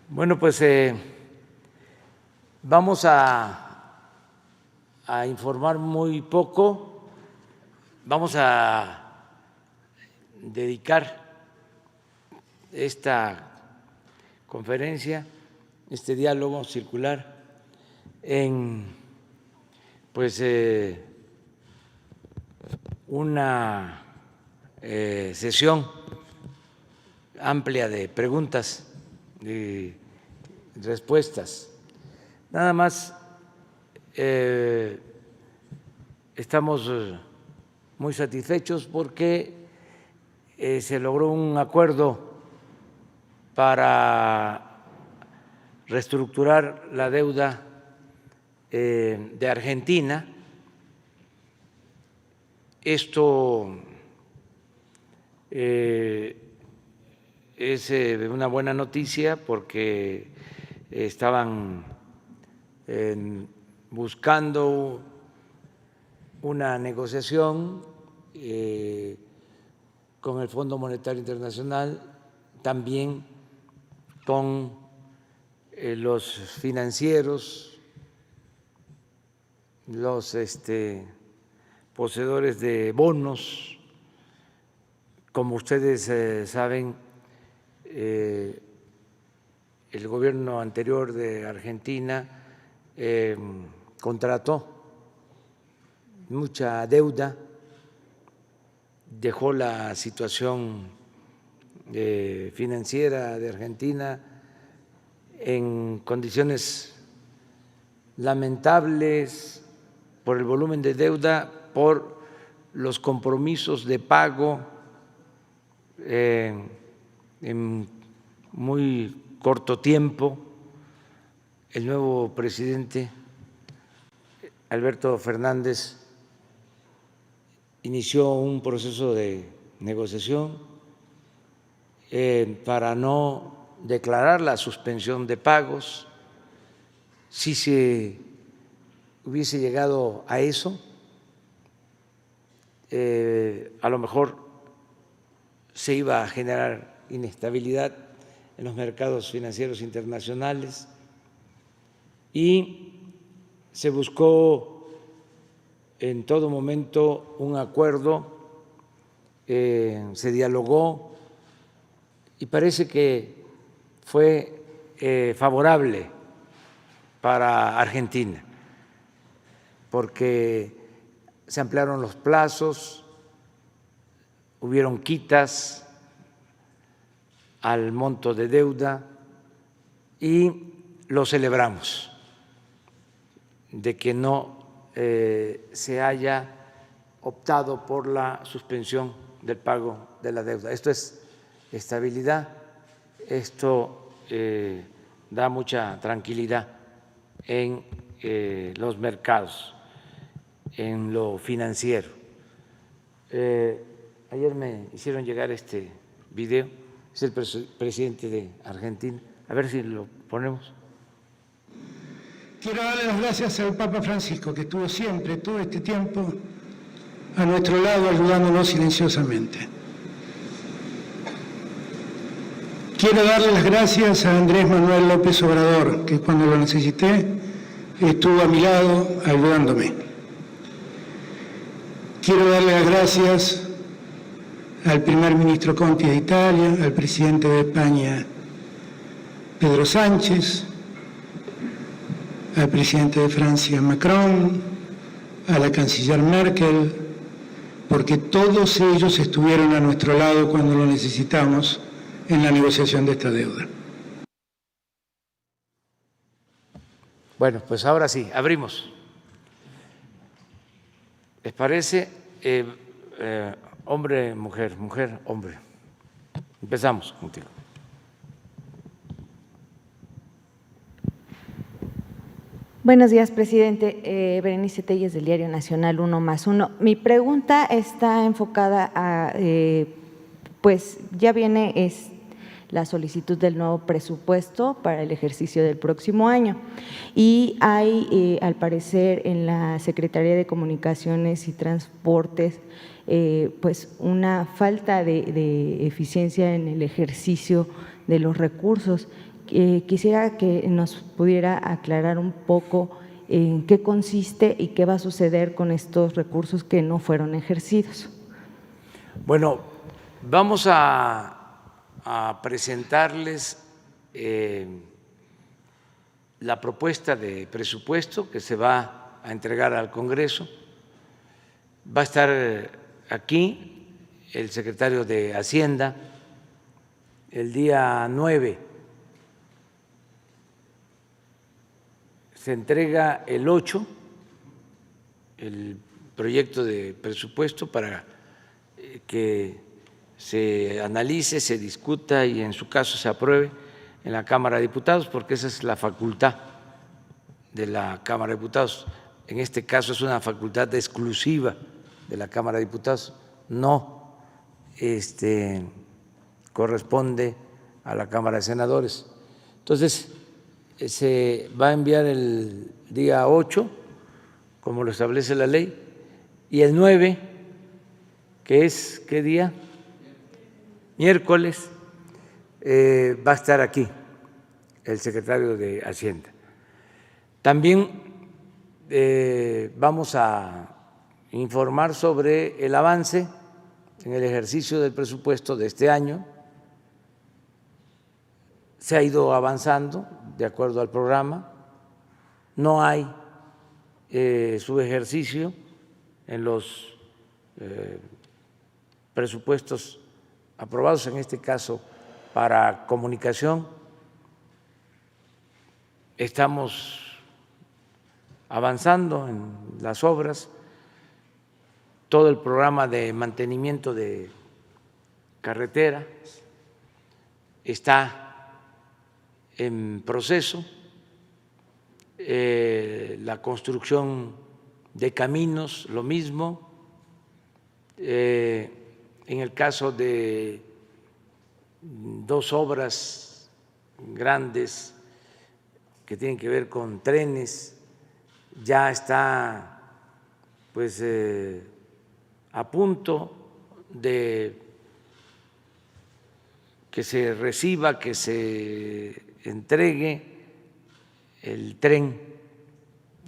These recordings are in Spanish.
Bueno, pues vamos a informar muy poco. Vamos a dedicar esta conferencia, este diálogo circular, en una sesión amplia de preguntas y respuestas. Nada más estamos muy satisfechos porque se logró un acuerdo para reestructurar la deuda de Argentina. Esto es una buena noticia porque estaban buscando una negociación con el Fondo Monetario Internacional, también con los financieros, los poseedores de bonos. Como ustedes saben, el gobierno anterior de Argentina contrató mucha deuda, dejó la situación financiera de Argentina en condiciones lamentables por el volumen de deuda, por los compromisos de pago en muy corto tiempo. El nuevo presidente, Alberto Fernández, inició un proceso de negociación para no declarar la suspensión de pagos. Si se hubiese llegado a eso, a lo mejor se iba a generar inestabilidad en los mercados financieros internacionales y se buscó en todo momento un acuerdo, se dialogó y parece que fue favorable para Argentina, porque se ampliaron los plazos, hubieron quitas al monto de deuda y lo celebramos, de que no se haya optado por la suspensión del pago de la deuda. Esto es estabilidad, esto da mucha tranquilidad en los mercados, en lo financiero. Ayer me hicieron llegar este video, es el presidente de Argentina, a ver si lo ponemos. Quiero darle las gracias al Papa Francisco, que estuvo siempre, todo este tiempo, a nuestro lado, ayudándonos silenciosamente. Quiero darle las gracias a Andrés Manuel López Obrador, que cuando lo necesité estuvo a mi lado ayudándome. Quiero darle las gracias al primer ministro Conte de Italia, al presidente de España, Pedro Sánchez, al presidente de Francia, Macron, a la canciller Merkel, porque todos ellos estuvieron a nuestro lado cuando lo necesitamos en la negociación de esta deuda. Bueno, pues ahora sí, abrimos. ¿Les parece? Hombre, mujer, mujer, hombre. Empezamos contigo. Buenos días, presidente. Berenice Telles, del Diario Nacional 1+1. Mi pregunta está enfocada a, pues ya viene la solicitud del nuevo presupuesto para el ejercicio del próximo año. Y hay, al parecer, en la Secretaría de Comunicaciones y Transportes, pues una falta de eficiencia en el ejercicio de los recursos. Quisiera que nos pudiera aclarar un poco en qué consiste y qué va a suceder con estos recursos que no fueron ejercidos. Bueno, vamos a presentarles la propuesta de presupuesto que se va a entregar al Congreso. Va a estar aquí el secretario de Hacienda el día 9. Se entrega el 8 el proyecto de presupuesto para que se analice, se discuta y en su caso se apruebe en la Cámara de Diputados, porque esa es la facultad de la Cámara de Diputados. En este caso es una facultad exclusiva de la Cámara de Diputados, no corresponde a la Cámara de Senadores. Entonces, se va a enviar el día 8, como lo establece la ley, y el 9, que es, ¿qué día? Miércoles, va a estar aquí el secretario de Hacienda. También vamos a informar sobre el avance en el ejercicio del presupuesto de este año. Se ha ido avanzando de acuerdo al programa, no hay subejercicio en los presupuestos aprobados, en este caso para comunicación. Estamos avanzando en las obras, todo el programa de mantenimiento de carretera está en proceso, la construcción de caminos, lo mismo. En el caso de dos obras grandes que tienen que ver con trenes, ya está pues a punto de que se reciba, que se entregue el tren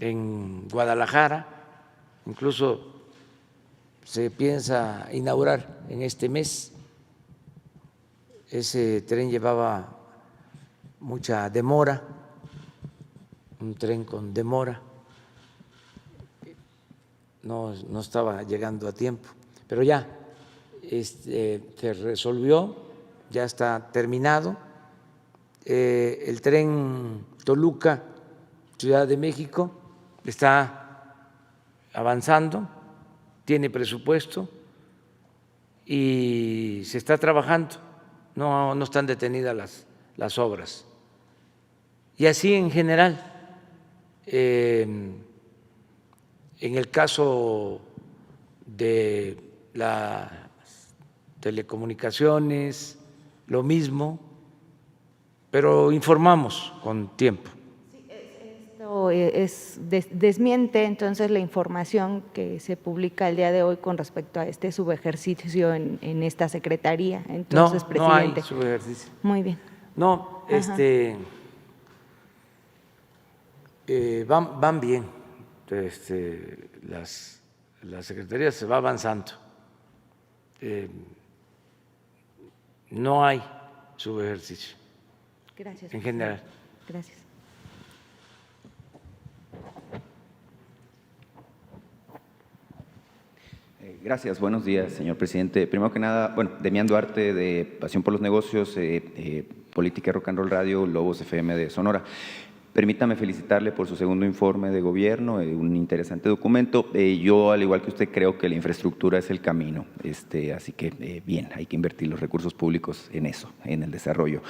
en Guadalajara, incluso se piensa inaugurar en este mes. Ese tren llevaba mucha demora, un tren con demora, no estaba llegando a tiempo, pero ya se resolvió, ya está terminado. El tren Toluca, Ciudad de México, está avanzando, tiene presupuesto y se está trabajando, no están detenidas las obras. Y así en general, en el caso de las telecomunicaciones, lo mismo, pero informamos con tiempo. Esto desmiente entonces la información que se publica el día de hoy con respecto a este subejercicio en esta secretaría. Entonces, no, presidente. No hay subejercicio. Muy bien. No, van bien. La secretaría se va avanzando. No hay subejercicio. Gracias. En general. Gracias. Gracias, buenos días, señor presidente. Primero que nada, Demián Duarte, de Pasión por los Negocios, Política y Rock and Roll Radio, Lobos FM de Sonora. Permítame felicitarle por su segundo informe de gobierno, un interesante documento. Yo, al igual que usted, creo que la infraestructura es el camino, así que bien, hay que invertir los recursos públicos en eso, en el desarrollo.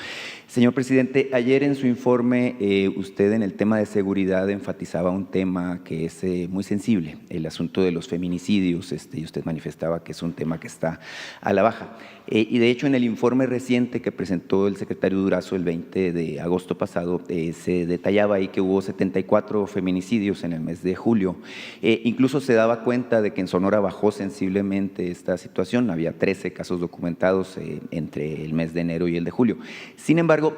Señor presidente, ayer en su informe usted en el tema de seguridad enfatizaba un tema que es muy sensible, el asunto de los feminicidios, y usted manifestaba que es un tema que está a la baja. Y de hecho, en el informe reciente que presentó el secretario Durazo el 20 de agosto pasado, se detallaba ahí que hubo 74 feminicidios en el mes de julio. Incluso se daba cuenta de que en Sonora bajó sensiblemente esta situación, había 13 casos documentados entre el mes de enero y el de julio. Sin embargo,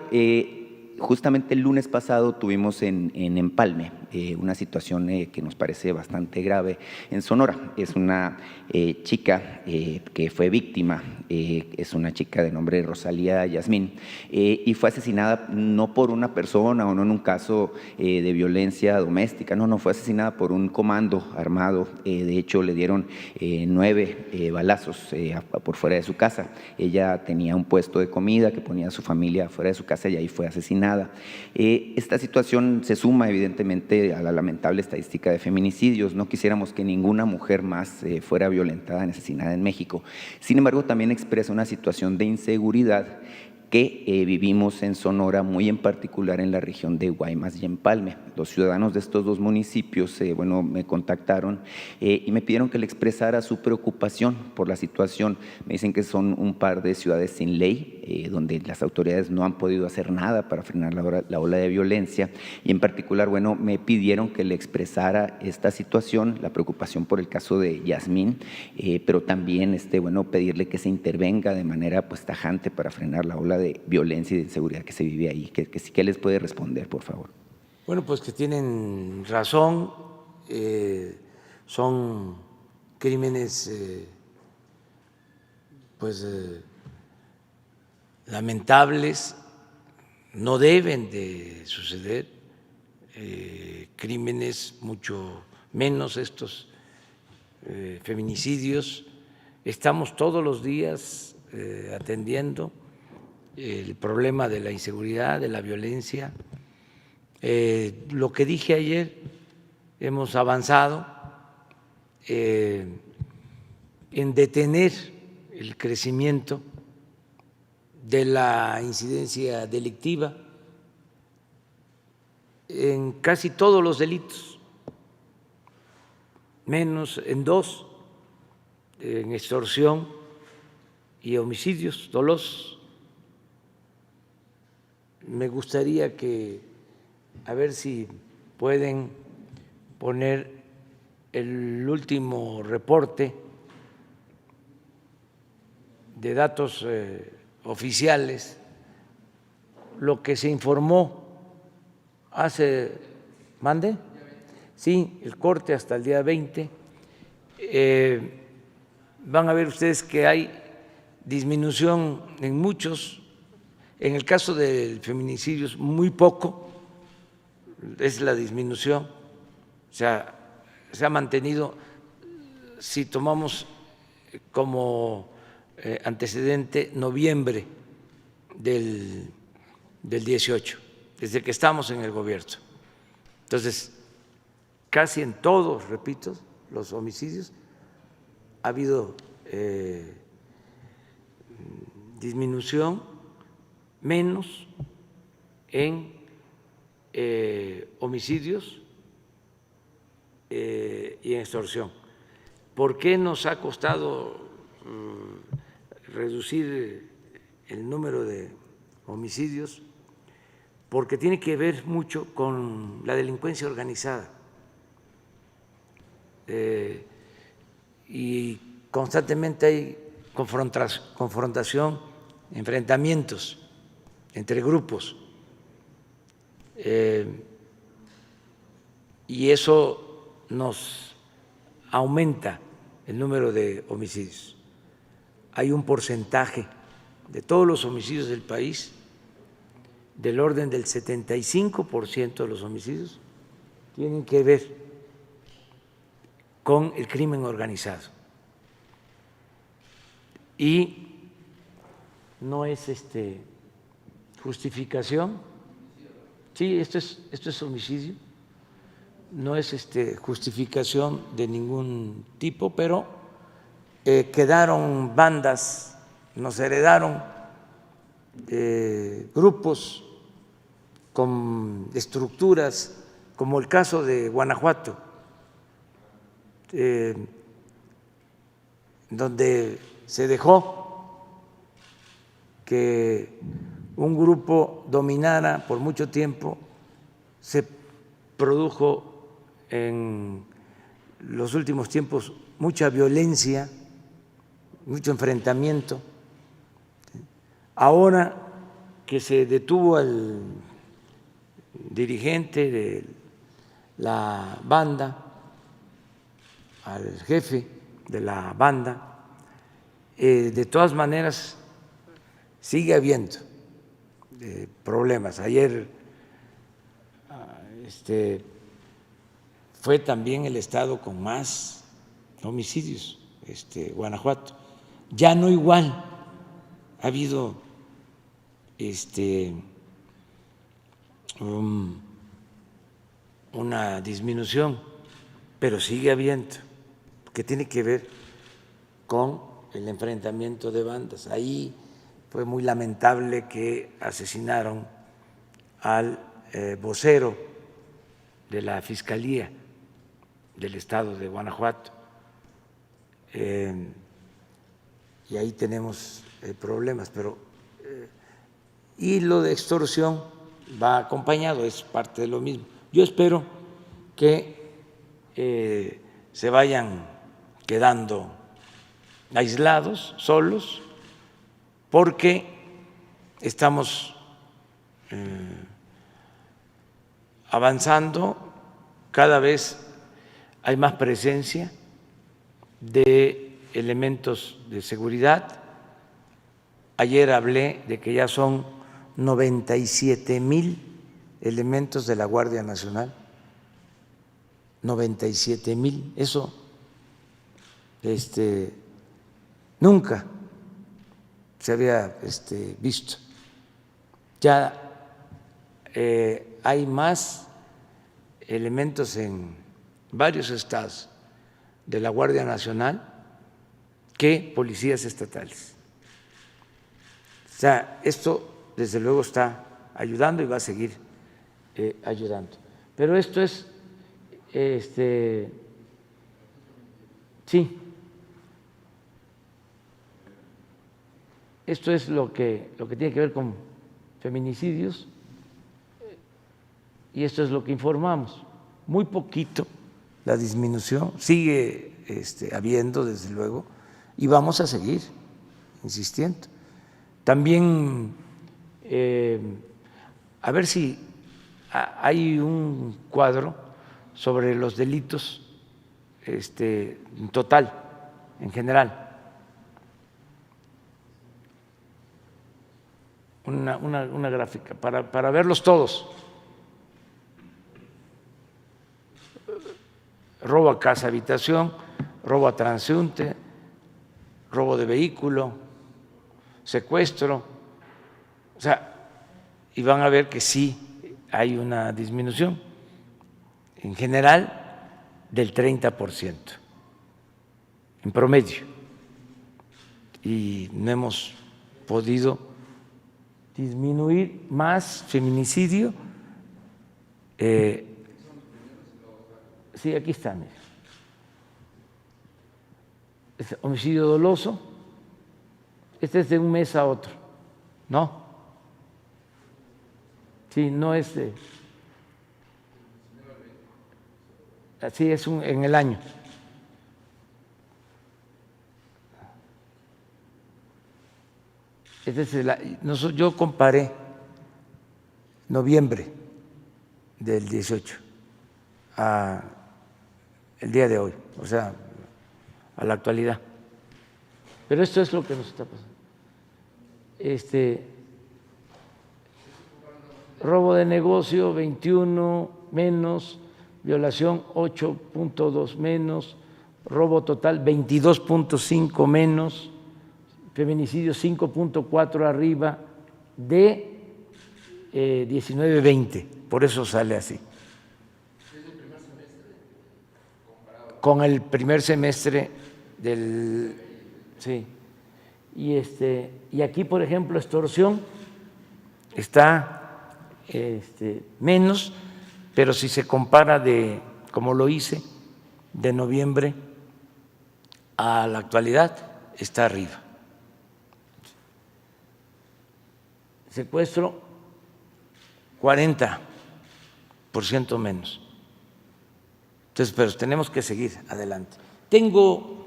justamente el lunes pasado tuvimos en Empalme una situación que nos parece bastante grave en Sonora. Es una chica que fue víctima, es una chica de nombre Rosalía Yasmín, y fue asesinada no por una persona o no en un caso de violencia doméstica, no, fue asesinada por un comando armado. De hecho, le dieron 9 balazos por fuera de su casa. Ella tenía un puesto de comida que ponía a su familia fuera de su casa y ahí fue asesinada. Esta situación se suma evidentemente a la lamentable estadística de feminicidios. No quisiéramos que ninguna mujer más fuera violentada ni asesinada en México. Sin embargo, también expresa una situación de inseguridad que vivimos en Sonora, muy en particular en la región de Guaymas y Empalme. Los ciudadanos de estos dos municipios me contactaron y me pidieron que le expresara su preocupación por la situación. Me dicen que son un par de ciudades sin ley, donde las autoridades no han podido hacer nada para frenar la ola de violencia, y en particular, me pidieron que le expresara esta situación, la preocupación por el caso de Yasmín, pero también pedirle que se intervenga de manera tajante para frenar la ola de violencia y de inseguridad que se vive ahí. ¿Qué les puede responder, por favor? Bueno, pues que tienen razón, son crímenes lamentables, no deben de suceder, crímenes mucho menos estos feminicidios. Estamos todos los días atendiendo el problema de la inseguridad, de la violencia. Lo que dije ayer, hemos avanzado en detener el crecimiento de la incidencia delictiva en casi todos los delitos, menos en 2, en extorsión y homicidios dolosos. Me gustaría a ver si pueden poner el último reporte de datos oficiales, lo que se informó ¿mande? Sí, el corte hasta el día 20. Van a ver ustedes que hay disminución en muchos. En el caso del feminicidio es muy poco, es la disminución, o sea, se ha mantenido. Si tomamos como antecedente noviembre del 18, desde que estamos en el gobierno. Entonces, casi en todos, repito, los homicidios ha habido disminución, menos en homicidios y en extorsión. ¿Por qué nos ha costado reducir el número de homicidios? Porque tiene que ver mucho con la delincuencia organizada y constantemente hay confrontación, enfrentamientos entre grupos, y eso nos aumenta el número de homicidios. Hay un porcentaje de todos los homicidios del país, del orden del 75% de los homicidios, tienen que ver con el crimen organizado. Y no es justificación, Sí, esto es homicidio, no es justificación de ningún tipo, pero quedaron bandas, nos heredaron grupos con estructuras, como el caso de Guanajuato, donde se dejó que un grupo dominara por mucho tiempo, se produjo en los últimos tiempos mucha violencia, mucho enfrentamiento. Ahora que se detuvo al dirigente de la banda, al jefe de la banda, de todas maneras sigue habiendo problemas. Ayer fue también el estado con más homicidios, Guanajuato. Ya no igual, ha habido una disminución, pero sigue habiendo, que tiene que ver con el enfrentamiento de bandas. Ahí fue muy lamentable que asesinaron al vocero de la Fiscalía del Estado de Guanajuato, y ahí tenemos problemas, pero y lo de extorsión va acompañado, es parte de lo mismo. Yo espero que se vayan quedando aislados, solos, porque estamos avanzando, cada vez hay más presencia de elementos de seguridad. Ayer hablé de que ya son 97,000 elementos de la Guardia Nacional, 97,000, eso nunca se había visto. Ya hay más elementos en varios estados de la Guardia Nacional que policías estatales. O sea, esto desde luego está ayudando y va a seguir ayudando. Pero esto es, sí, esto es lo que tiene que ver con feminicidios, y esto es lo que informamos. Muy poquito la disminución, sigue habiendo desde luego, y vamos a seguir insistiendo. También a ver si hay un cuadro sobre los delitos en total, en general. Una gráfica para verlos todos. Robo a casa, habitación, robo a transeúnte, robo de vehículo, secuestro, o sea, y van a ver que sí hay una disminución, en general del 30%, en promedio, y no hemos podido disminuir más feminicidio. Sí, aquí están. Homicidio doloso, este es de un mes a otro, ¿no? Sí, no es así, es en el año. Yo comparé noviembre del 18 a el día de hoy, o sea, a la actualidad. Pero esto es lo que nos está pasando. Robo de negocio 21 menos, violación 8.2 menos, robo total 22.5 menos, feminicidio 5.4 arriba de 19-20. por eso sale así. Con el primer semestre del… Sí. Y aquí, por ejemplo, extorsión está menos, pero si se compara como lo hice, de noviembre a la actualidad, está arriba. Secuestro, 40% menos. Entonces, pero tenemos que seguir adelante. Tengo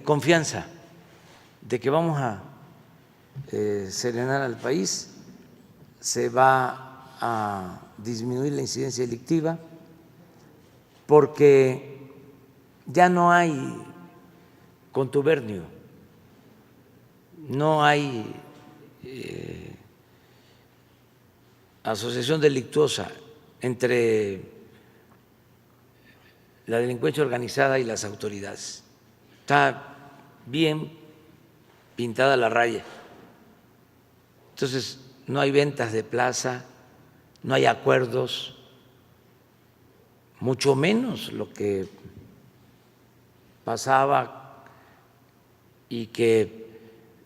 confianza de que vamos a serenar al país, se va a disminuir la incidencia delictiva, porque ya no hay contubernio, no hay asociación delictuosa entre la delincuencia organizada y las autoridades. Está bien pintada la raya. Entonces, no hay ventas de plaza, no hay acuerdos, mucho menos lo que pasaba y que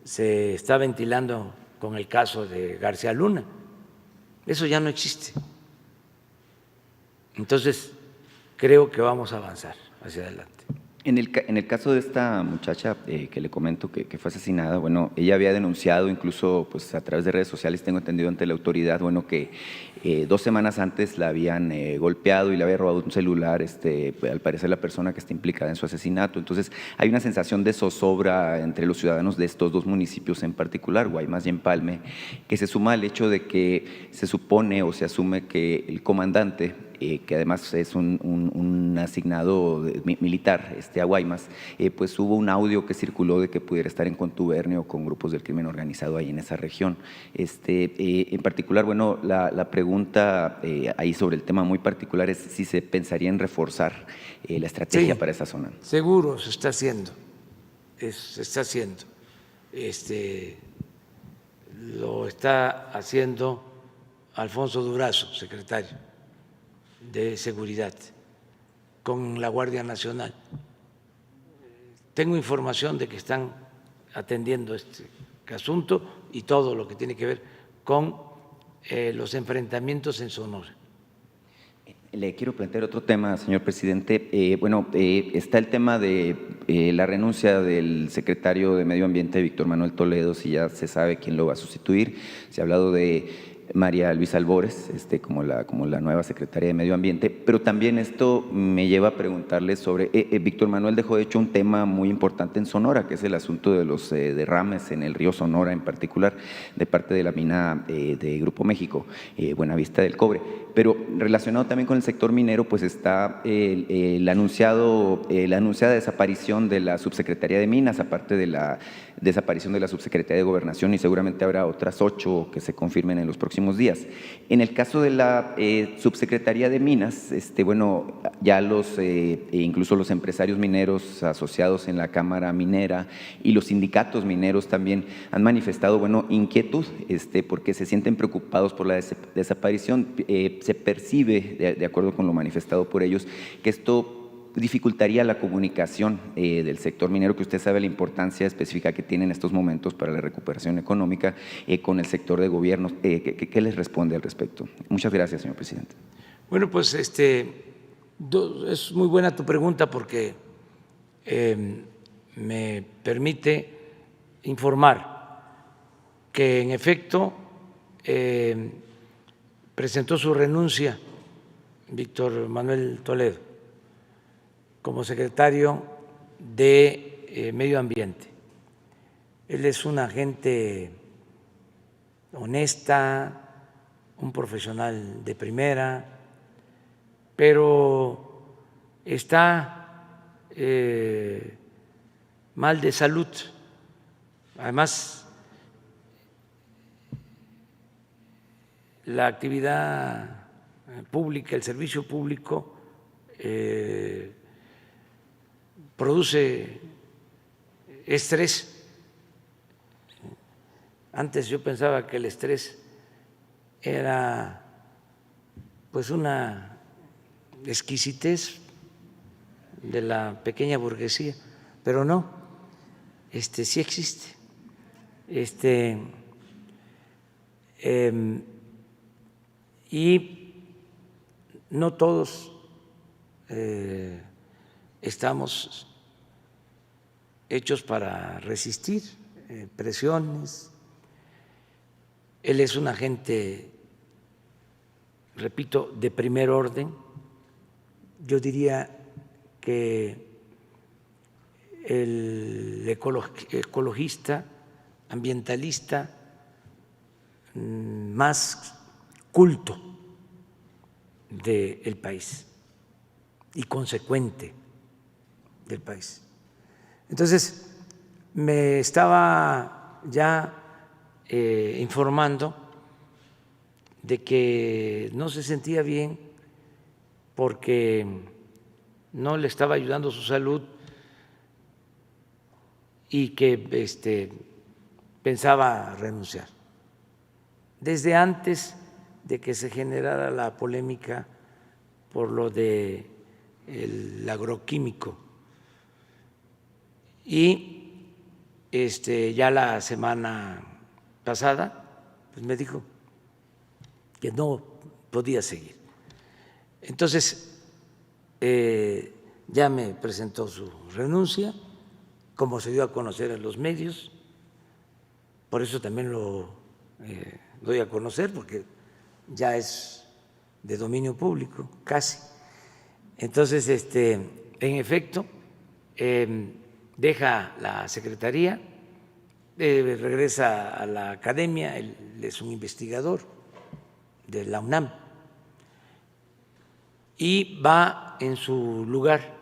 se está ventilando con el caso de García Luna. Eso ya no existe. Entonces, creo que vamos a avanzar hacia adelante. En el caso de esta muchacha que le comento que fue asesinada, bueno, ella había denunciado incluso pues, a través de redes sociales, tengo entendido ante la autoridad, bueno, que 2 semanas antes la habían golpeado y le había robado un celular, al parecer la persona que está implicada en su asesinato. Entonces, hay una sensación de zozobra entre los ciudadanos de estos 2 municipios en particular, Guaymas y Empalme, que se suma al hecho de que se supone o se asume que el comandante, que además es un asignado militar a Guaymas, pues hubo un audio que circuló de que pudiera estar en contubernio con grupos del crimen organizado ahí en esa región. En particular, bueno, la pregunta ahí sobre el tema muy particular es si se pensaría en reforzar la estrategia para esa zona. Seguro se está haciendo, se está haciendo. Lo está haciendo Alfonso Durazo, secretario de Seguridad, con la Guardia Nacional. Tengo información de que están atendiendo este asunto y todo lo que tiene que ver con los enfrentamientos en Sonora. Le quiero plantear otro tema, señor presidente. Está el tema de la renuncia del secretario de Medio Ambiente, Víctor Manuel Toledo, si ya se sabe quién lo va a sustituir. Se ha hablado de María Luisa Albores, como la nueva secretaria de Medio Ambiente, pero también esto me lleva a preguntarle sobre, Víctor Manuel dejó de hecho un tema muy importante en Sonora, que es el asunto de los derrames en el río Sonora en particular, de parte de la mina de Grupo México, Buenavista del Cobre. Pero relacionado también con el sector minero, pues está la anunciada desaparición de la subsecretaría de Minas, aparte de la desaparición de la subsecretaría de Gobernación, y seguramente habrá otras 8 que se confirmen en los próximos días. En el caso de la subsecretaría de Minas, ya incluso los empresarios mineros asociados en la Cámara Minera y los sindicatos mineros también han manifestado, inquietud, porque se sienten preocupados por la desaparición. Se percibe, de acuerdo con lo manifestado por ellos, que esto dificultaría la comunicación del sector minero, que usted sabe la importancia específica que tiene en estos momentos para la recuperación económica, con el sector de gobierno. ¿Qué les responde al respecto? Muchas gracias, señor presidente. Bueno, pues es muy buena tu pregunta porque me permite informar que en efecto presentó su renuncia Víctor Manuel Toledo como secretario de Medio Ambiente. Él es una gente honesta, un profesional de primera, pero está mal de salud. Además, la actividad pública, el servicio público, produce estrés. Antes yo pensaba que el estrés era pues una exquisitez de la pequeña burguesía, pero no, sí existe. Y no todos estamos hechos para resistir presiones. Él es un agente, repito, de primer orden. Yo diría que el ecologista, ambientalista más culto del país y consecuente del país. Entonces, me estaba ya informando de que no se sentía bien porque no le estaba ayudando su salud y que pensaba renunciar. Desde antes de que se generara la polémica por lo del agroquímico, y ya la semana pasada pues me dijo que no podía seguir. Entonces ya me presentó su renuncia, como se dio a conocer en los medios, por eso también lo doy a conocer, porque ya es de dominio público, casi. Entonces, en efecto, deja la secretaría, regresa a la academia, él es un investigador de la UNAM, y va en su lugar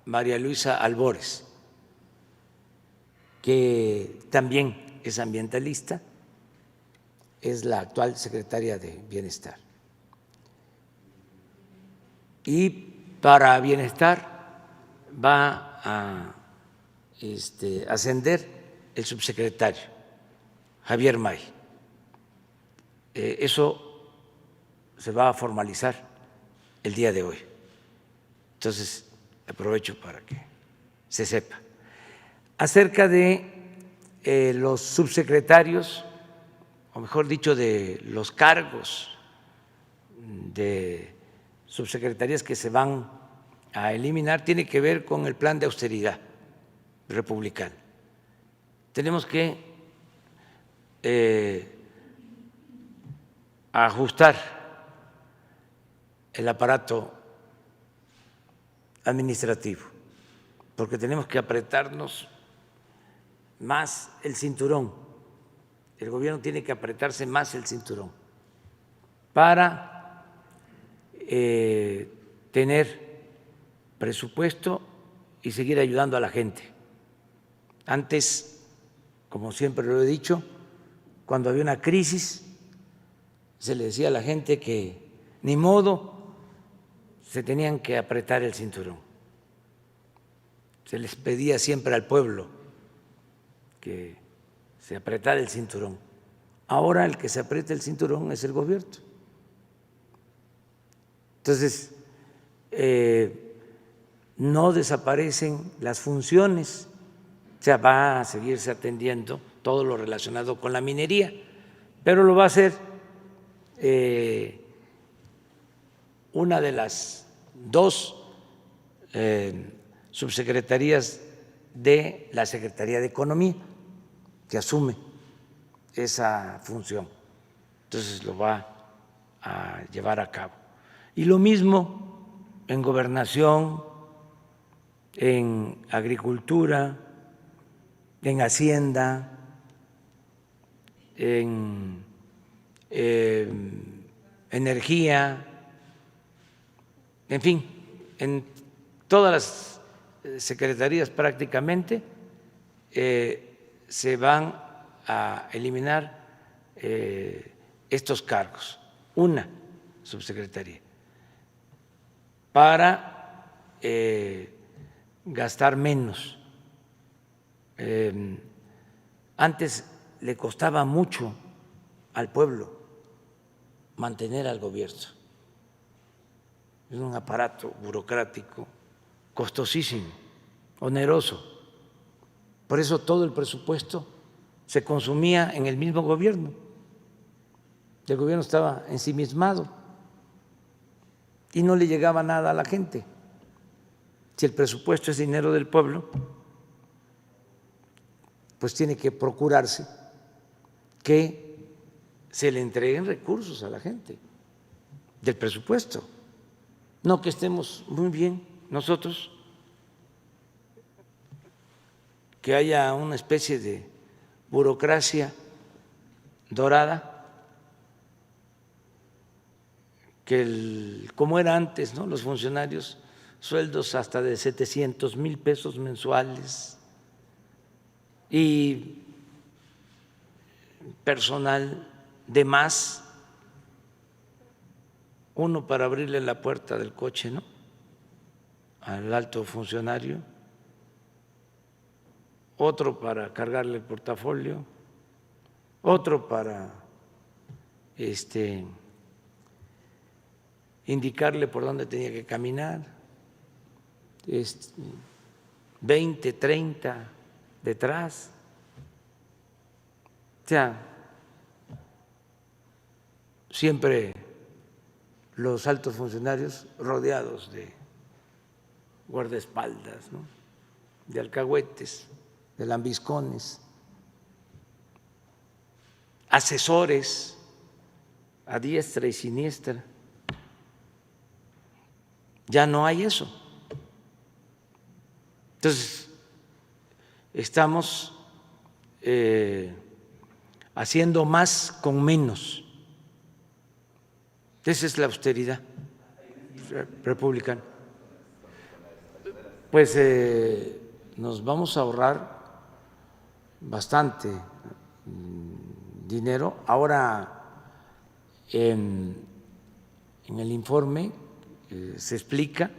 María Luisa Albores, que también es ambientalista, es la actual secretaria de Bienestar. Y para Bienestar va a ascender el subsecretario, Javier May. Eso se va a formalizar el día de hoy. Entonces, aprovecho para que se sepa. Acerca de los subsecretarios, o mejor dicho, de los cargos de subsecretarías que se van a eliminar, tiene que ver con el plan de austeridad republicano. Tenemos que ajustar el aparato administrativo, porque tenemos que apretarnos más el cinturón. El gobierno tiene que apretarse más el cinturón para tener presupuesto y seguir ayudando a la gente. Antes, como siempre lo he dicho, cuando había una crisis, se le decía a la gente que ni modo, se tenían que apretar el cinturón. Se les pedía siempre al pueblo que se apretara el cinturón. Ahora el que se aprieta el cinturón es el gobierno. Entonces, no desaparecen las funciones, o sea, va a seguirse atendiendo todo lo relacionado con la minería, pero lo va a hacer una de las dos subsecretarías de la Secretaría de Economía, que asume esa función. Entonces lo va a llevar a cabo. Y lo mismo en gobernación, en agricultura, en hacienda, en energía, en fin, en todas las secretarías prácticamente se van a eliminar estos cargos, una subsecretaría, para gastar menos. Antes le costaba mucho al pueblo mantener al gobierno. es un aparato burocrático costosísimo, oneroso. Por eso todo el presupuesto se consumía en el mismo gobierno. El gobierno estaba ensimismado y no le llegaba nada a la gente. Si el presupuesto es dinero del pueblo, pues tiene que procurarse que se le entreguen recursos a la gente del presupuesto. No que estemos muy bien nosotros, que haya una especie de burocracia dorada, que como era antes, ¿no? Los funcionarios, sueldos hasta de 700,000 pesos mensuales y personal de más, uno para abrirle la puerta del coche, ¿no?, al alto funcionario, otro para cargarle el portafolio, otro para indicarle por dónde tenía que caminar, 20, 30 detrás. O sea, siempre los altos funcionarios rodeados de guardaespaldas, ¿no?, de alcahuetes, de lambiscones, asesores a diestra y siniestra. Ya no hay eso. Entonces, estamos haciendo más con menos. Esa es la austeridad republicana. Pues nos vamos a ahorrar bastante dinero. Ahora, en el informe se explica,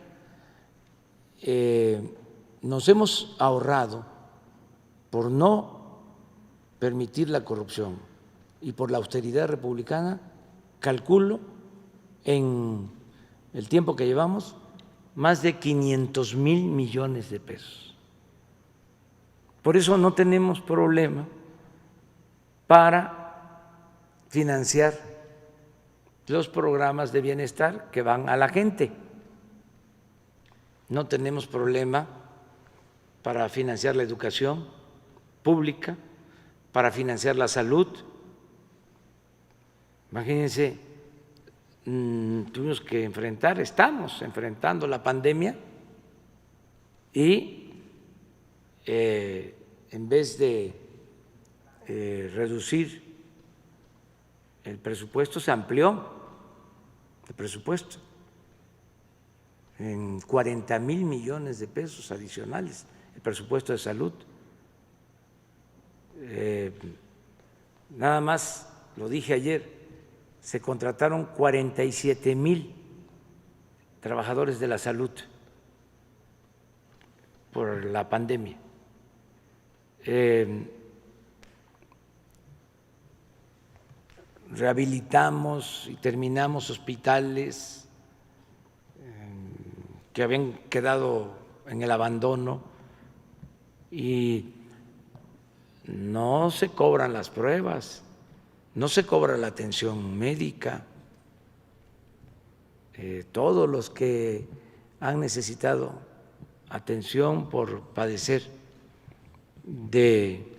nos hemos ahorrado por no permitir la corrupción y por la austeridad republicana, calculo en el tiempo que llevamos, más de 500,000 millones de pesos. Por eso no tenemos problema para financiar los programas de bienestar que van a la gente. No tenemos problema para financiar la educación pública, para financiar la salud. Imagínense, tuvimos que estamos enfrentando la pandemia y en vez de reducir el presupuesto, se amplió el presupuesto en 40,000 millones de pesos adicionales, el presupuesto de salud. Nada más, lo dije ayer, se contrataron 47,000 trabajadores de la salud por la pandemia. Rehabilitamos y terminamos hospitales que habían quedado en el abandono y no se cobran las pruebas, no se cobra la atención médica. Todos los que han necesitado atención por padecer de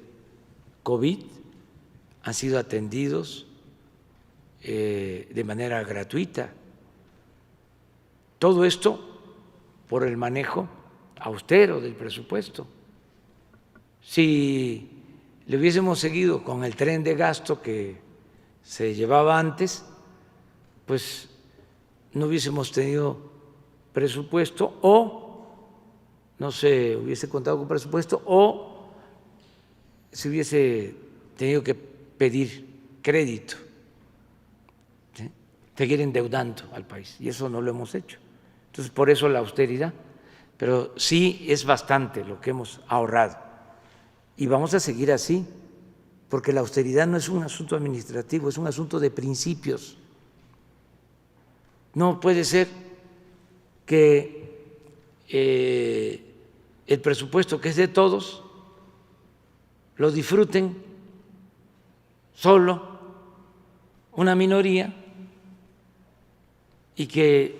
COVID han sido atendidos de manera gratuita. Todo esto por el manejo austero del presupuesto. Si le hubiésemos seguido con el tren de gasto que se llevaba antes, pues no hubiésemos tenido presupuesto, o no se hubiese contado con presupuesto, o se hubiese tenido que pedir crédito, ¿sí?, seguir endeudando al país, y eso no lo hemos hecho. Entonces, por eso la austeridad, pero sí es bastante lo que hemos ahorrado y vamos a seguir así, porque la austeridad no es un asunto administrativo, es un asunto de principios. No puede ser que el presupuesto, que es de todos, lo disfruten solo una minoría y que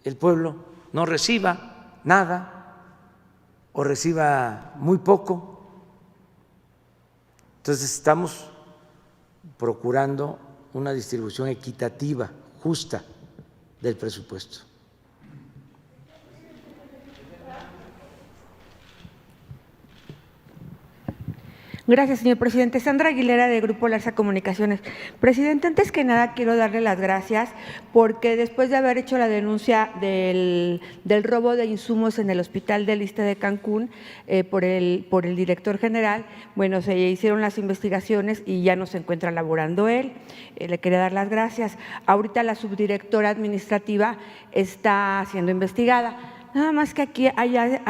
el pueblo no reciba nada o reciba muy poco. Entonces estamos procurando una distribución equitativa, justa del presupuesto. Gracias, señor presidente. Sandra Aguilera, de Grupo Larsa Comunicaciones. Presidente, antes que nada quiero darle las gracias porque después de haber hecho la denuncia del robo de insumos en el Hospital del Iste de Cancún por el director general, bueno, se hicieron las investigaciones y ya no se encuentra laborando él. Le quería dar las gracias. Ahorita la subdirectora administrativa está siendo investigada. Nada más que aquí haya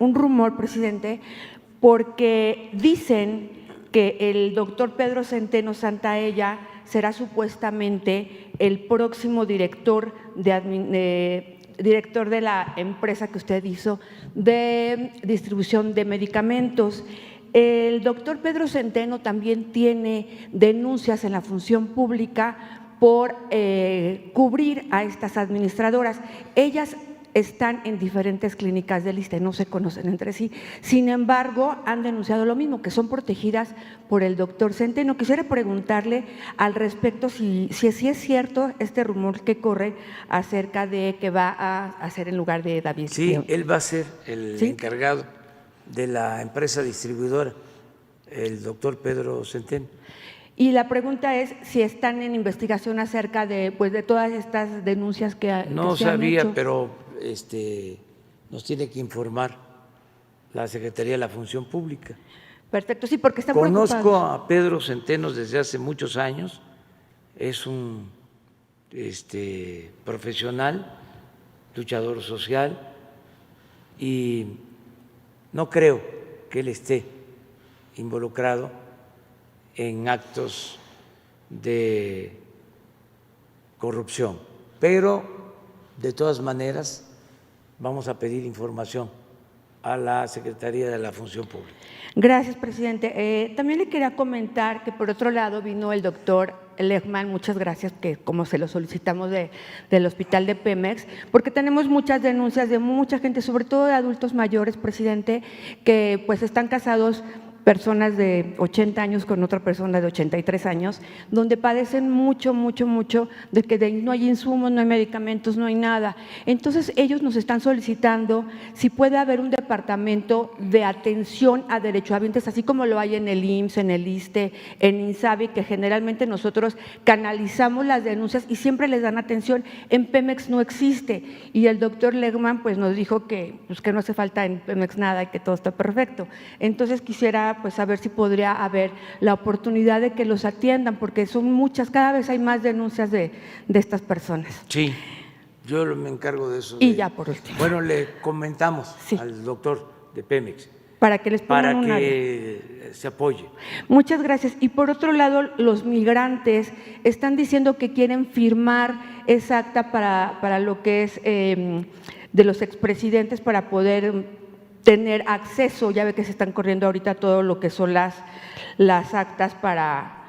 un rumor, presidente, porque dicen que el doctor Pedro Centeno Santaella será supuestamente el próximo director de la empresa que usted hizo de distribución de medicamentos. El doctor Pedro Centeno también tiene denuncias en la función pública por cubrir a estas administradoras. Ellas están en diferentes clínicas del Iste, no se conocen entre sí. Sin embargo, han denunciado lo mismo, que son protegidas por el doctor Centeno. Quisiera preguntarle al respecto si es cierto este rumor que corre acerca de que va a hacer en lugar de David. Sí, él va a ser el encargado de la empresa distribuidora, el doctor Pedro Centeno. Y la pregunta es si están en investigación acerca de todas estas denuncias que se han hecho. No sabía, pero nos tiene que informar la Secretaría de la Función Pública. Perfecto, sí, porque están Conozco preocupados. a Pedro Centeno desde hace muchos años, es un profesional, luchador social, y no creo que él esté involucrado en actos de corrupción, pero de todas maneras vamos a pedir información a la Secretaría de la Función Pública. Gracias, presidente. También le quería comentar que por otro lado vino el doctor Lehmann, muchas gracias, que como se lo solicitamos del hospital de Pemex, porque tenemos muchas denuncias de mucha gente, sobre todo de adultos mayores, presidente, que pues están casados, personas de 80 años con otra persona de 83 años, donde padecen mucho de que no hay insumos, no hay medicamentos, no hay nada. Entonces ellos nos están solicitando si puede haber un departamento de atención a derechohabientes, así como lo hay en el IMSS, en el Iste, en INSABI, que generalmente nosotros canalizamos las denuncias y siempre les dan atención. En Pemex no existe, y el doctor Lehmann pues nos dijo que no hace falta en Pemex nada y que todo está perfecto. Entonces quisiera pues a ver si podría haber la oportunidad de que los atiendan, porque son muchas, cada vez hay más denuncias de estas personas. Sí, yo me encargo de eso. Y ya por último. Bueno, le comentamos al doctor de Pemex para que les pongan para que se apoye. Muchas gracias. Y por otro lado, los migrantes están diciendo que quieren firmar esa acta para lo que es de los expresidentes, para poder tener acceso. Ya ve que se están corriendo ahorita todo lo que son las actas para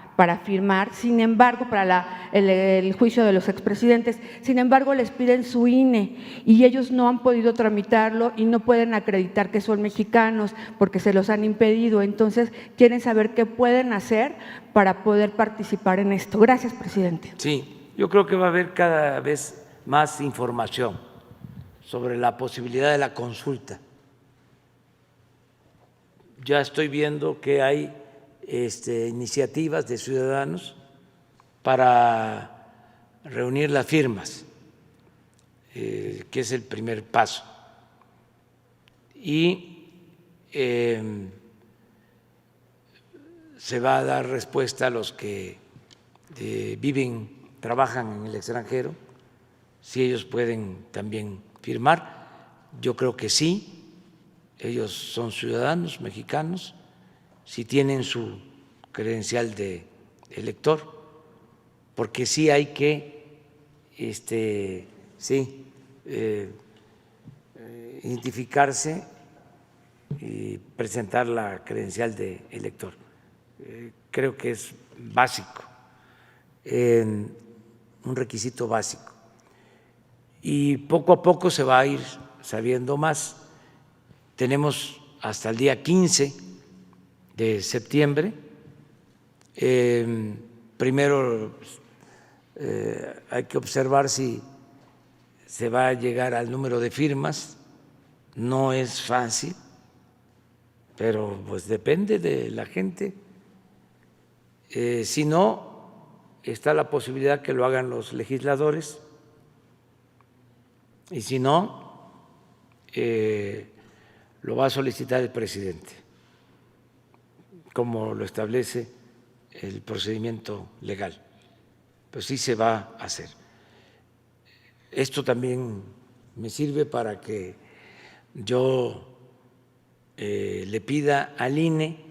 firmar, sin embargo, para el juicio de los expresidentes. Sin embargo, les piden su INE y ellos no han podido tramitarlo y no pueden acreditar que son mexicanos porque se los han impedido. Entonces, quieren saber qué pueden hacer para poder participar en esto. Gracias, presidente. Sí, yo creo que va a haber cada vez más información sobre la posibilidad de la consulta. Ya estoy viendo que hay iniciativas de ciudadanos para reunir las firmas, que es el primer paso. Y se va a dar respuesta a los que trabajan en el extranjero, si ellos pueden también firmar. Yo creo que sí. Ellos son ciudadanos mexicanos, si tienen su credencial de elector, porque sí hay que identificarse y presentar la credencial de elector. Creo que es básico, un requisito básico. Y poco a poco se va a ir sabiendo más. Tenemos hasta el día 15 de septiembre. Primero hay que observar si se va a llegar al número de firmas. No es fácil, pero pues depende de la gente. Si no, está la posibilidad que lo hagan los legisladores, y si no, lo va a solicitar el presidente, como lo establece el procedimiento legal. Pues sí se va a hacer. Esto también me sirve para que yo le pida al INE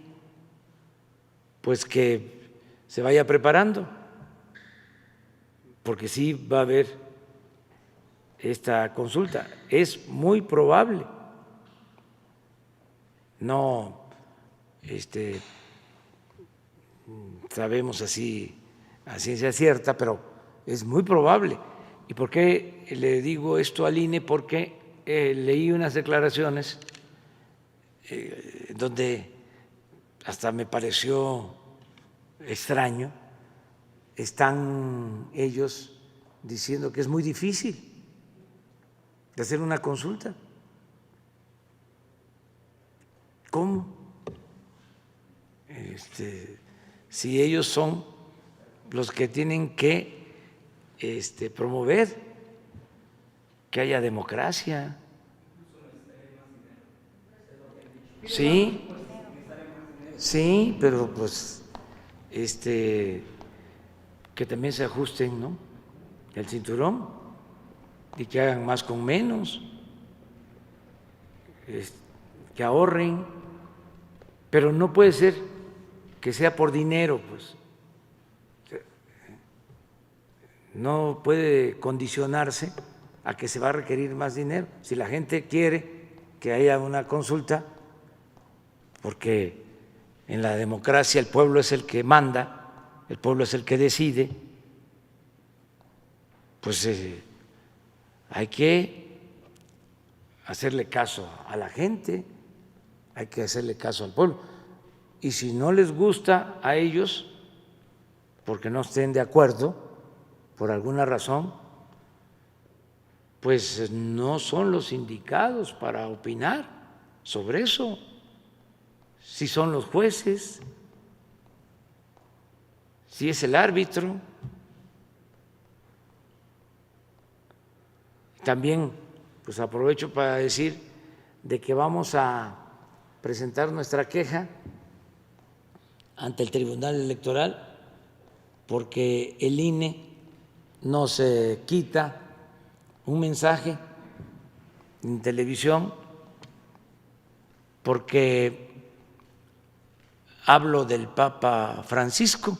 pues que se vaya preparando, porque sí va a haber esta consulta. Es muy probable, no sabemos así a ciencia cierta, pero es muy probable. ¿Y por qué le digo esto al INE? Porque leí unas declaraciones donde hasta me pareció extraño. Están ellos diciendo que es muy difícil de hacer una consulta. ¿Cómo? Si ellos son los que tienen que promover que haya democracia. Sí, sí, pero pues que también se ajusten, ¿no?, el cinturón y que hagan más con menos, que ahorren, pero no puede ser que sea por dinero, pues no puede condicionarse a que se va a requerir más dinero. Si la gente quiere que haya una consulta, porque en la democracia el pueblo es el que manda, el pueblo es el que decide, pues hay que hacerle caso a la gente, hay que hacerle caso al pueblo. Y si no les gusta a ellos, porque no estén de acuerdo, por alguna razón, pues no son los indicados para opinar sobre eso. Si son los jueces, si es el árbitro. También pues aprovecho para decir de que vamos a presentar nuestra queja ante el Tribunal Electoral porque el INE nos quita un mensaje en televisión, porque hablo del Papa Francisco,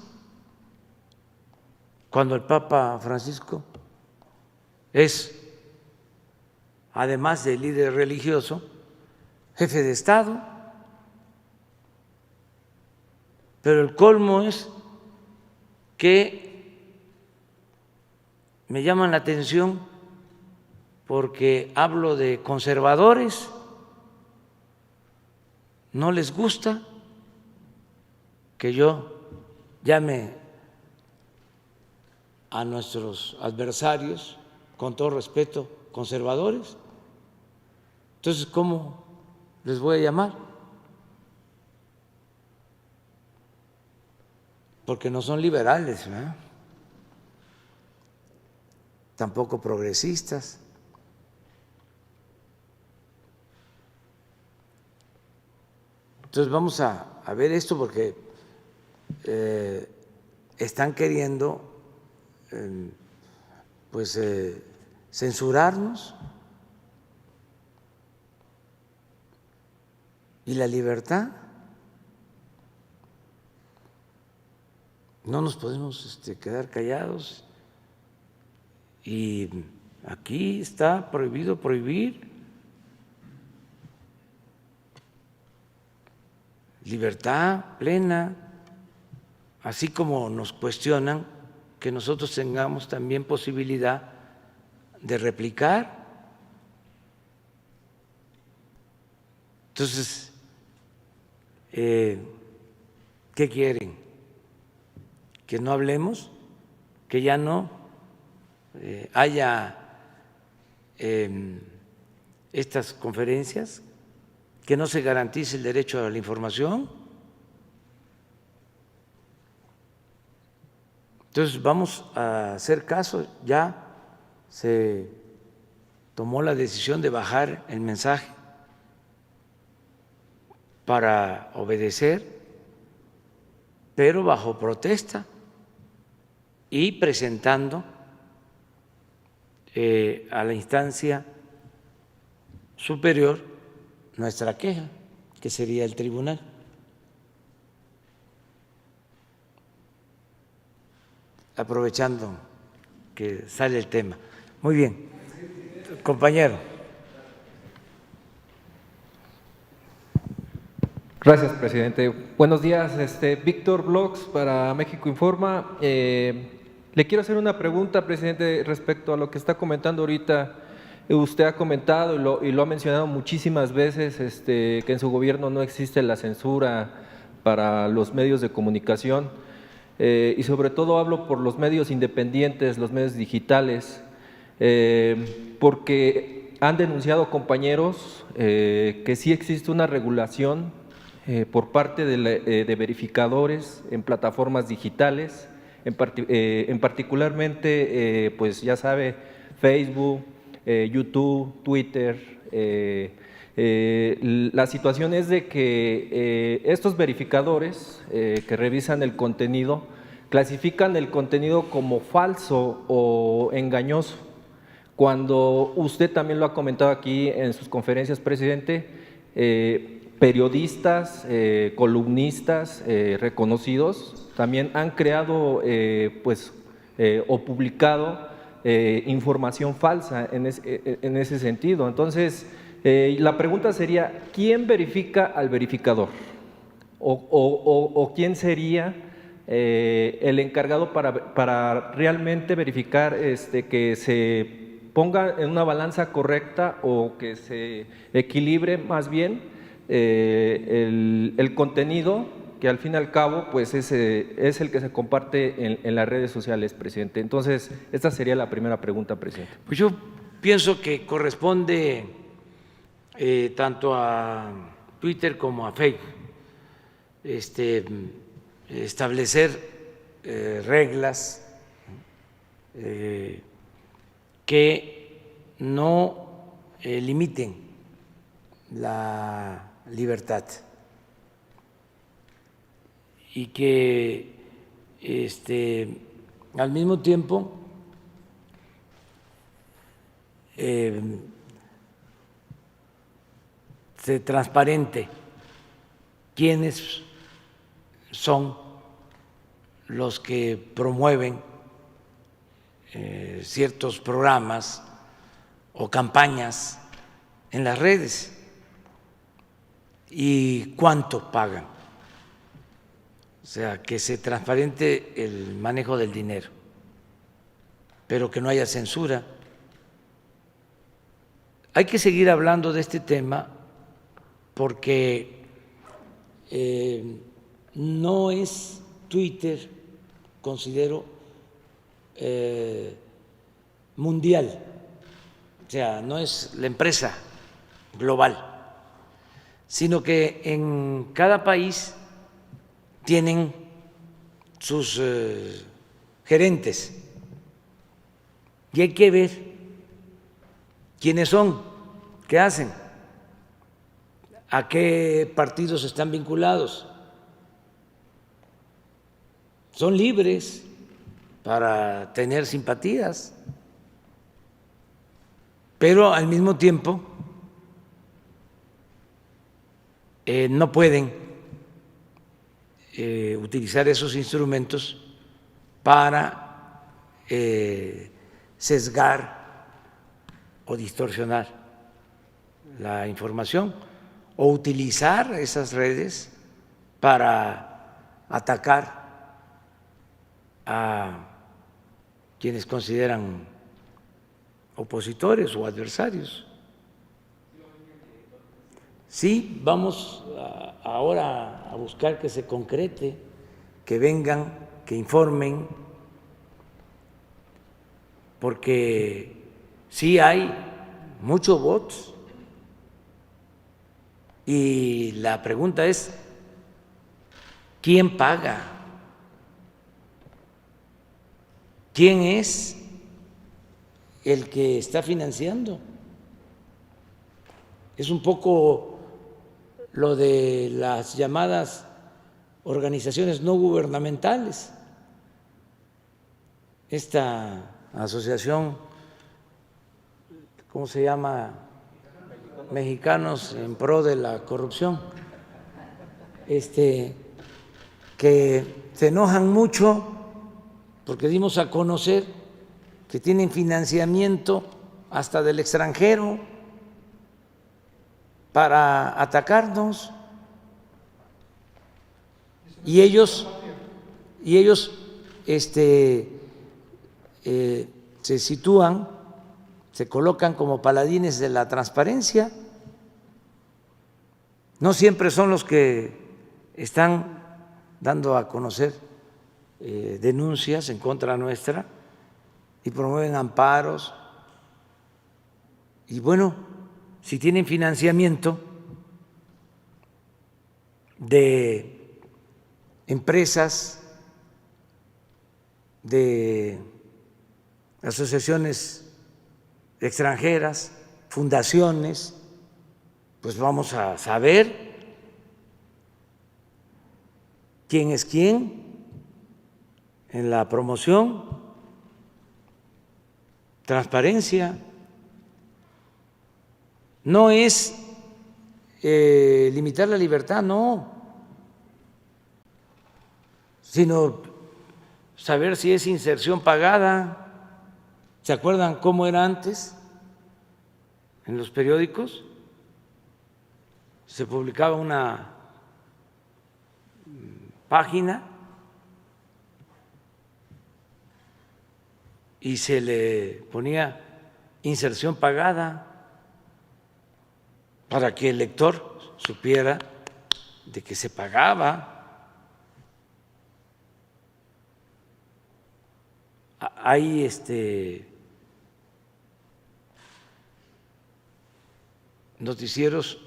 cuando el Papa Francisco es, además de líder religioso, jefe de Estado. Pero el colmo es que me llaman la atención porque hablo de conservadores, no les gusta que yo llame a nuestros adversarios, con todo respeto, conservadores. Entonces, ¿cómo les voy a llamar? Porque no son liberales, ¿verdad? Tampoco progresistas. Entonces vamos a ver esto porque están queriendo pues censurarnos, y la libertad. No nos podemos quedar callados y Aquí está prohibido prohibir. Libertad plena, así como nos cuestionan que nosotros tengamos también posibilidad de replicar. Entonces, ¿qué quieren? ¿Que no hablemos? ¿Que ya no haya estas conferencias? ¿Que no se garantice el derecho a la información? Entonces vamos a hacer caso. Ya se tomó la decisión de bajar el mensaje para obedecer, pero bajo protesta y presentando a la instancia superior nuestra queja, que sería el tribunal. Aprovechando que sale el tema. Muy bien, compañero. Gracias, presidente. Buenos días, Víctor Blogs para México Informa. Le quiero hacer una pregunta, presidente, respecto a lo que está comentando ahorita. Usted ha comentado y lo ha mencionado muchísimas veces que en su gobierno no existe la censura para los medios de comunicación y sobre todo hablo por los medios independientes, los medios digitales, porque han denunciado compañeros que sí existe una regulación por parte de verificadores en plataformas digitales, en particularmente, pues ya sabe, Facebook, YouTube, Twitter. La situación es de que estos verificadores que revisan el contenido clasifican el contenido como falso o engañoso, cuando usted también lo ha comentado aquí en sus conferencias, presidente, periodistas, columnistas reconocidos también han creado o publicado información falsa en ese sentido. Entonces, la pregunta sería, ¿quién verifica al verificador? ¿O quién sería el encargado para realmente verificar que se ponga en una balanza correcta o que se equilibre más bien el contenido, que al fin y al cabo pues es el que se comparte en las redes sociales, presidente? Entonces, esta sería la primera pregunta, presidente. Pues yo pienso que corresponde tanto a Twitter como a Facebook establecer reglas que no limiten la libertad y que al mismo tiempo se transparente quiénes son los que promueven ciertos programas o campañas en las redes y cuánto pagan. O sea, que se transparente el manejo del dinero, pero que no haya censura. Hay que seguir hablando de este tema porque no es Twitter, considero, mundial, o sea, no es la empresa global, sino que en cada país tienen sus gerentes y hay que ver quiénes son, qué hacen, a qué partidos están vinculados. Son libres para tener simpatías, pero al mismo tiempo no pueden utilizar esos instrumentos para sesgar o distorsionar la información o utilizar esas redes para atacar a quienes consideran opositores o adversarios. Sí, vamos ahora a buscar que se concrete, que vengan, que informen, porque sí hay muchos bots y la pregunta es, ¿quién paga? ¿Quién es el que está financiando? Es un poco lo de las llamadas organizaciones no gubernamentales. Esta asociación, ¿cómo se llama? Mexicanos en pro de la corrupción, que se enojan mucho porque dimos a conocer que tienen financiamiento hasta del extranjero para atacarnos, y ellos se sitúan, se colocan como paladines de la transparencia. No siempre son los que están dando a conocer denuncias en contra nuestra y promueven amparos. Y bueno, si tienen financiamiento de empresas, de asociaciones extranjeras, fundaciones, pues vamos a saber quién es quién en la promoción, transparencia. No es limitar la libertad, no, sino saber si es inserción pagada. ¿Se acuerdan cómo era antes en los periódicos? Se publicaba una página y se le ponía inserción pagada para que el lector supiera de que se pagaba. Hay noticieros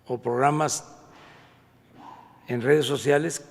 o programas en redes sociales